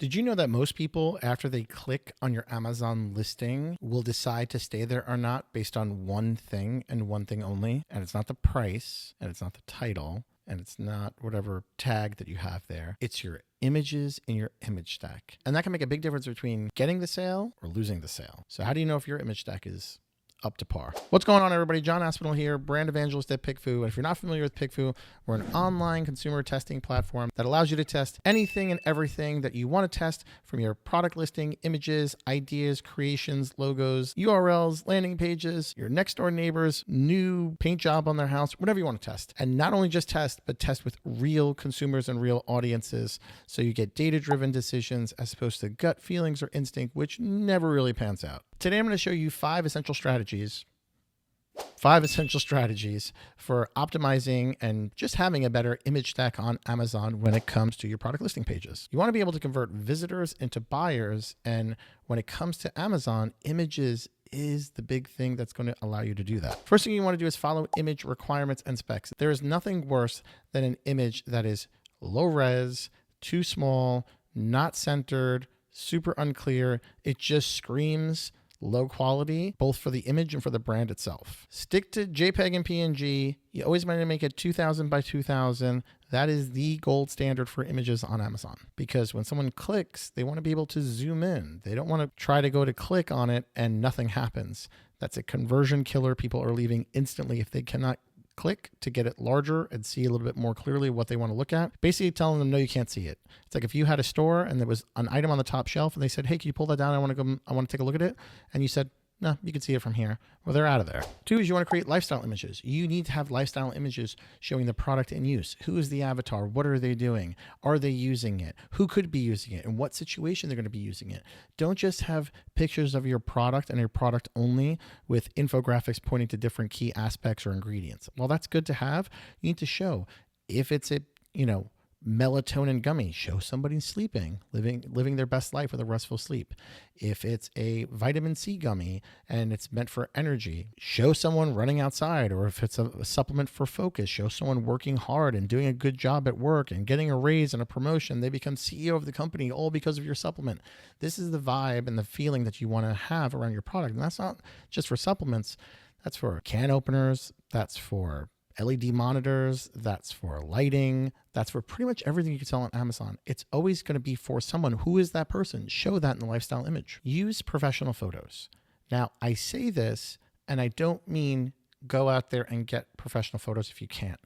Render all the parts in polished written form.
Did you know that most people, after they click on your Amazon listing, will decide to stay there or not based on one thing and one thing only? And it's not the price, and it's not the title, and it's not whatever tag that you have there. It's your images in your image stack. And that can make a big difference between getting the sale or losing the sale. So how do you know if your image stack is up to par? What's going on, everybody? John Aspinall here, brand evangelist at PickFu. And if you're not familiar with PickFu, we're an online consumer testing platform that allows you to test anything and everything that you want to test, from your product listing, images, ideas, creations, logos, URLs, landing pages, your next door neighbors, new paint job on their house, whatever you want to test. And not only just test, but test with real consumers and real audiences. So you get data-driven decisions as opposed to gut feelings or instinct, which never really pans out. Today, I'm going to show you five essential strategies for optimizing and just having a better image stack on Amazon when it comes to your product listing pages. You want to be able to convert visitors into buyers. And when it comes to Amazon, images is the big thing that's going to allow you to do that. First thing you want to do is follow image requirements and specs. There is nothing worse than an image that is low res, too small, not centered, super unclear. It just screams low quality, both for the image and for the brand itself. Stick to JPEG and PNG. You always want to make it 2000 by 2000. That is the gold standard for images on Amazon, because when someone clicks, they want to be able to zoom in. They don't want to try to go to click on it and nothing happens. That's a conversion killer. People are leaving instantly if they cannot click to get it larger and see a little bit more clearly what they want to look at. Basically telling them, no, you can't see it. It's like if you had a store and there was an item on the top shelf and they said, hey, can you pull that down? I want to take a look at it. And you said, no, you can see it from here. Well, they're out of there. Two is you want to create lifestyle images. You need to have lifestyle images showing the product in use. Who is the avatar? What are they doing? Are they using it? Who could be using it? In what situation they're going to be using it? Don't just have pictures of your product and your product only with infographics pointing to different key aspects or ingredients. While that's good to have, you need to show if it's a, melatonin gummy, show somebody sleeping, living their best life with a restful sleep. If it's a vitamin C gummy and it's meant for energy, show someone running outside. Or if it's a supplement for focus, show someone working hard and doing a good job at work and getting a raise and a promotion. They become CEO of the company all because of your supplement. This is the vibe and the feeling that you want to have around your product. And that's not just for supplements. That's for can openers. That's for LED monitors, that's for lighting, that's for pretty much everything you can sell on Amazon. It's always going to be for someone. Who is that person? Show that in the lifestyle image. Use professional photos. Now, I say this, and I don't mean go out there and get professional photos if you can't.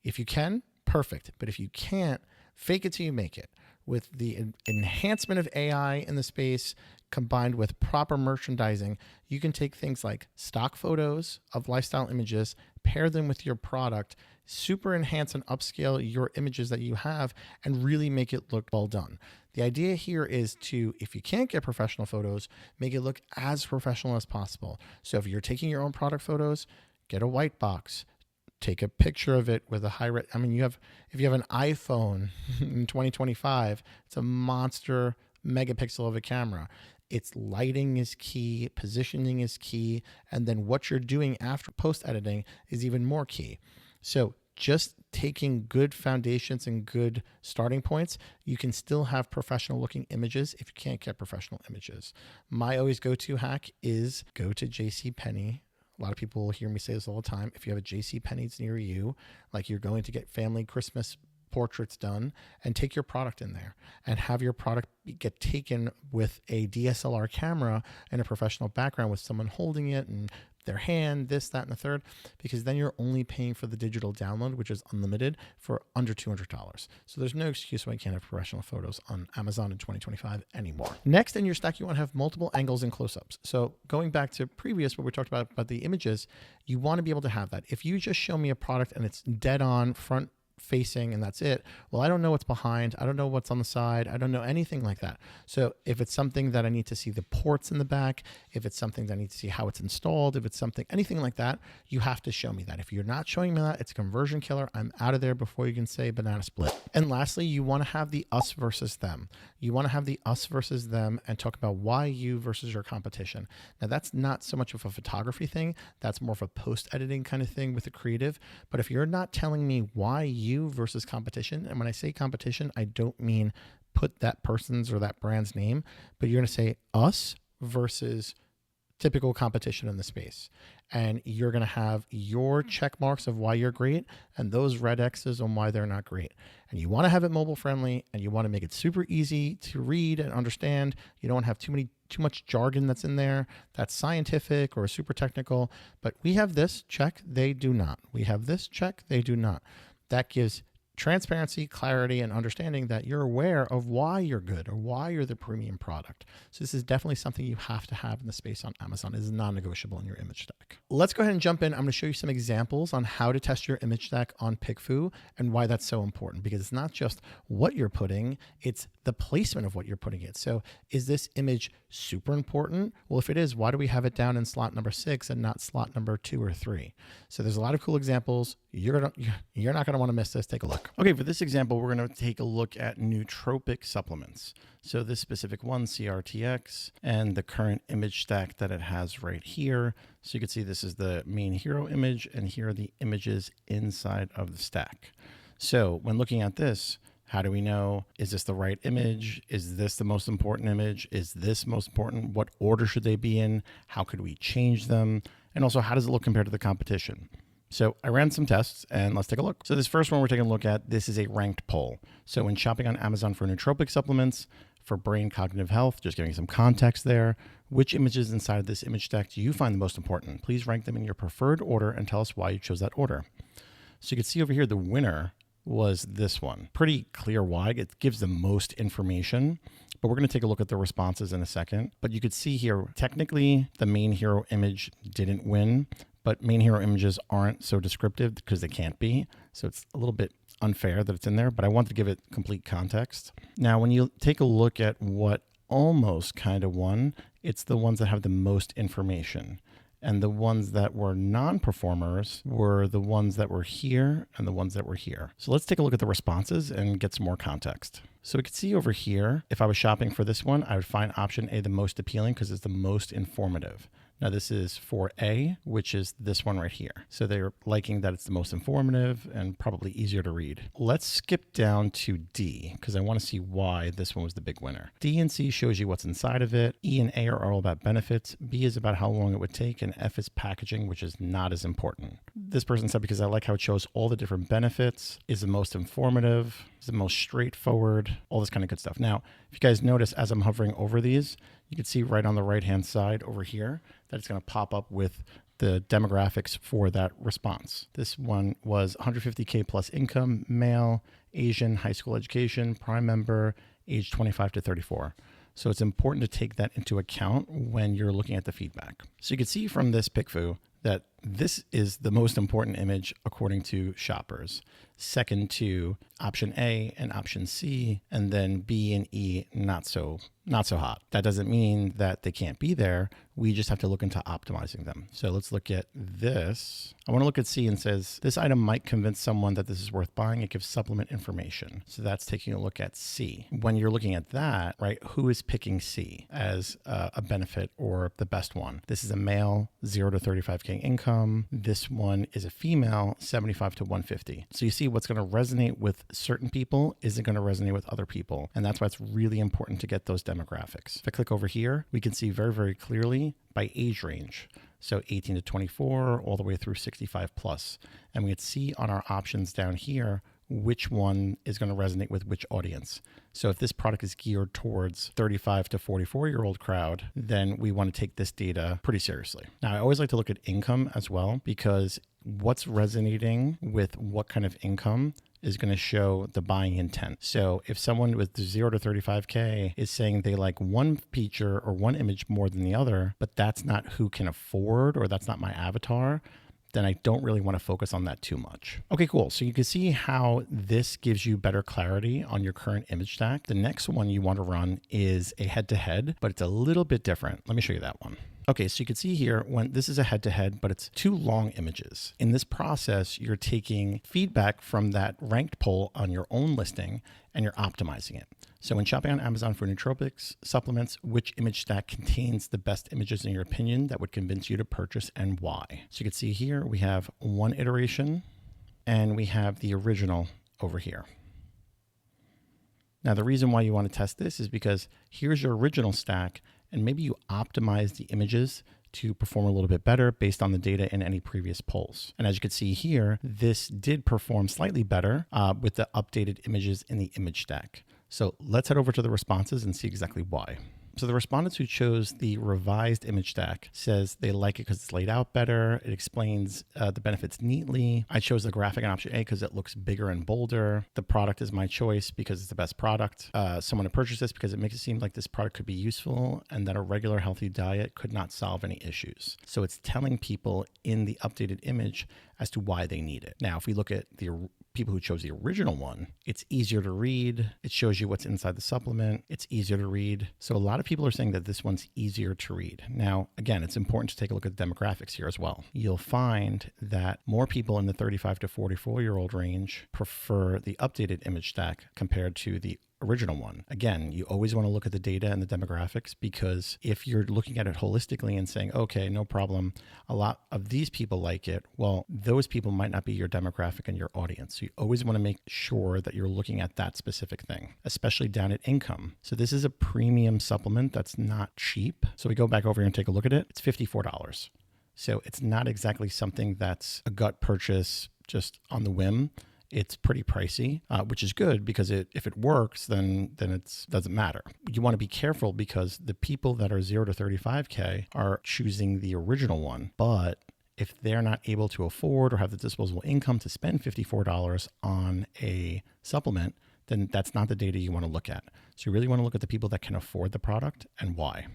If you can, perfect. But if you can't, fake it till you make it. With the enhancement of AI in the space, combined with proper merchandising, you can take things like stock photos of lifestyle images, pair them with your product, super enhance and upscale your images that you have, and really make it look well done. The idea here is to, if you can't get professional photos, make it look as professional as possible. So if you're taking your own product photos, get a white box. Take a picture of it with a if you have an iPhone in 2025, it's a monster megapixel of a camera. Its lighting is key, positioning is key, and then what you're doing after post-editing is even more key. So just taking good foundations and good starting points, you can still have professional looking images if you can't get professional images. My always go-to hack is go to JCPenney. A lot of people will hear me say this all the time. If you have a JCPenney's near you, like you're going to get family Christmas portraits done, and take your product in there and have your product get taken with a DSLR camera and a professional background with someone holding it and their hand, this, that, and the third, because then you're only paying for the digital download, which is unlimited, for under $200. So there's no excuse why you can't have professional photos on Amazon in 2025 anymore. Next in your stack, you want to have multiple angles and close-ups. So going back to previous, what we talked about the images, you want to be able to have that. If you just show me a product and it's dead on front facing and that's it, well, I don't know what's behind, I don't know what's on the side, I don't know anything like that. So if it's something that I need to see the ports in the back, if it's something that I need to see how it's installed, if it's something, anything like that, you have to show me that. If you're not showing me that, it's a conversion killer. I'm out of there before you can say banana split. And lastly, you want to have the us versus them. You want to have the us versus them and talk about why you versus your competition. Now, that's not so much of a photography thing, that's more of a post-editing kind of thing with the creative. But if you're not telling me why you versus competition, and when I say competition, I don't mean put that person's or that brand's name, but you're going to say us versus typical competition in the space. And you're going to have your check marks of why you're great and those red X's on why they're not great. And you want to have it mobile friendly, and you want to make it super easy to read and understand. You don't want to have too much jargon that's in there that's scientific or super technical. But we have this, check, they do not. We have this, check, they do not. That gives transparency, clarity, and understanding that you're aware of why you're good or why you're the premium product. So this is definitely something you have to have in the space on Amazon. It is non-negotiable in your image stack. Let's go ahead and jump in. I'm going to show you some examples on how to test your image stack on PickFu and why that's so important, because it's not just what you're putting, it's the placement of what you're putting it. So is this image super important? Well, if it is, why do we have it down in slot number 6 and not slot number 2 or 3? So there's a lot of cool examples. You're not going to want to miss this. Take a look. Okay, for this example, we're going to take a look at nootropic supplements. So this specific one, CRTX, and the current image stack that it has right here. So you can see this is the main hero image, and here are the images inside of the stack. So when looking at this, how do we know, is this the right image? Is this the most important image? Is this most important? What order should they be in? How could we change them? And also, how does it look compared to the competition? So I ran some tests, and let's take a look. So this first one we're taking a look at, this is a ranked poll. So when shopping on Amazon for nootropic supplements, for brain cognitive health, just giving some context there, which images inside of this image stack do you find the most important? Please rank them in your preferred order and tell us why you chose that order. So you can see over here, the winner was this one. Pretty clear why. It gives the most information, but we're going to take a look at the responses in a second. But you could see here, technically the main hero image didn't win, but main hero images aren't so descriptive because they can't be. So it's a little bit unfair that it's in there, but I wanted to give it complete context. Now, when you take a look at what almost kind of won, it's the ones that have the most information. And the ones that were non-performers were the ones that were here and the ones that were here. So let's take a look at the responses and get some more context. So we can see over here, if I was shopping for this one, I would find option A the most appealing because it's the most informative. Now this is for A, which is this one right here. So they're liking that it's the most informative and probably easier to read. Let's skip down to D because I want to see why this one was the big winner. D and C shows you what's inside of it. E and A are all about benefits. B is about how long it would take, and F is packaging, which is not as important. This person said because I like how it shows all the different benefits, is the most informative, is the most straightforward, all this kind of good stuff. Now, if you guys notice as I'm hovering over these, you can see right on the right-hand side over here that it's going to pop up with the demographics for that response. This one was 150K plus income, male, Asian, high school education, Prime member, age 25 to 34. So it's important to take that into account when you're looking at the feedback. So you can see from this PickFu that this is the most important image according to shoppers. Second to option A and option C, and then B and E not so hot. That doesn't mean that they can't be there. We just have to look into optimizing them. So let's look at this. I want to look at C and says, this item might convince someone that this is worth buying. It gives supplement information. So that's taking a look at C. When you're looking at that, right, who is picking C as a benefit or the best one? This is a male, 0 to 35K income. This one is a female, 75 to 150. So you see what's going to resonate with certain people isn't going to resonate with other people. And that's why it's really important to get those demographics. If I click over here, we can see very, very clearly by age range. So 18 to 24, all the way through 65 plus. And we can see on our options down here, which one is going to resonate with which audience. So if this product is geared towards 35 to 44-year-old crowd, then we want to take this data pretty seriously. Now, I always like to look at income as well, because what's resonating with what kind of income is going to show the buying intent. So if someone with 0 to 35K is saying they like one feature or one image more than the other, but that's not who can afford, or that's not my avatar, then I don't really want to focus on that too much. Okay, cool. So you can see how this gives you better clarity on your current image stack. The next one you want to run is a head-to-head, but it's a little bit different. Let me show you that one. Okay, so you can see here when this is a head-to-head, but it's 2 long images. In this process, you're taking feedback from that ranked poll on your own listing and you're optimizing it. So when shopping on Amazon for nootropics supplements, which image stack contains the best images in your opinion that would convince you to purchase and why? So you can see here we have one iteration and we have the original over here. Now, the reason why you want to test this is because here's your original stack, and maybe you optimize the images to perform a little bit better based on the data in any previous polls. And as you can see here, this did perform slightly better with the updated images in the image stack. So let's head over to the responses and see exactly why. So the respondents who chose the revised image stack says they like it because it's laid out better. It explains the benefits neatly. I chose the graphic in option A because it looks bigger and bolder. The product is my choice because it's the best product. Someone to purchase this because it makes it seem like this product could be useful and that a regular healthy diet could not solve any issues. So it's telling people in the updated image as to why they need it. Now, if we look at the people who chose the original one, it's easier to read. It shows you what's inside the supplement. It's easier to read. So a lot of people are saying that this one's easier to read. Now, again, it's important to take a look at the demographics here as well. You'll find that more people in the 35 to 44-year-old range prefer the updated image stack compared to the original one. Again, you always want to look at the data and the demographics, because if you're looking at it holistically and saying, okay, no problem, a lot of these people like it, well, those people might not be your demographic and your audience. So you always want to make sure that you're looking at that specific thing, especially down at income. So this is a premium supplement that's not cheap. So we go back over here and take a look at it. It's $54. So it's not exactly something that's a gut purchase just on the whim. It's pretty pricey, which is good because if it works, then it doesn't matter. You want to be careful because the people that are 0 to 35K are choosing the original one. But if they're not able to afford or have the disposable income to spend $54 on a supplement, then that's not the data you want to look at. So you really want to look at the people that can afford the product and why.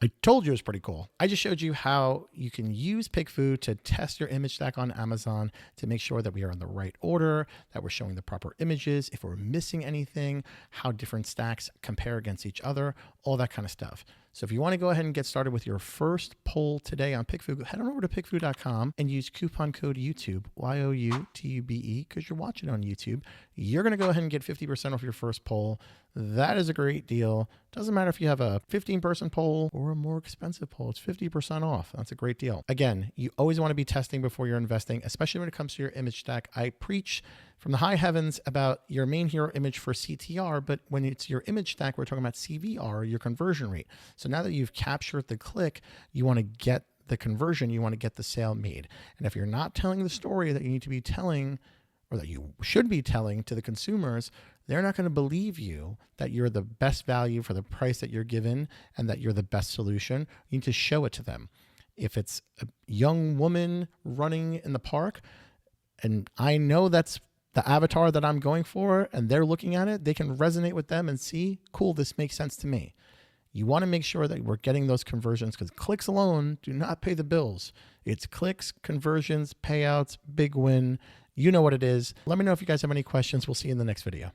I told you it was pretty cool. I just showed you how you can use PickFu to test your image stack on Amazon to make sure that we are in the right order, that we're showing the proper images, if we're missing anything, how different stacks compare against each other, all that kind of stuff. So if you want to go ahead and get started with your first poll today on PickFu, head on over to pickfu.com and use coupon code YouTube, YOUTUBE, because you're watching on YouTube. You're going to go ahead and get 50% off your first poll. That is a great deal. Doesn't matter if you have a 15-person poll or a more expensive poll. It's 50% off. That's a great deal. Again, you always want to be testing before you're investing, especially when it comes to your image stack. I preach from the high heavens about your main hero image for CTR, but when it's your image stack, we're talking about CVR, your conversion rate. So now that you've captured the click, you want to get the conversion, you want to get the sale made. And if you're not telling the story that you need to be telling, or that you should be telling to the consumers, they're not going to believe you that you're the best value for the price that you're given and that you're the best solution. You need to show it to them. If it's a young woman running in the park, and I know that's the avatar that I'm going for, and they're looking at it, they can resonate with them and see, cool, this makes sense to me. You want to make sure that we're getting those conversions, because clicks alone do not pay the bills. It's clicks, conversions, payouts, big win. You know what it is. Let me know if you guys have any questions. We'll see you in the next video.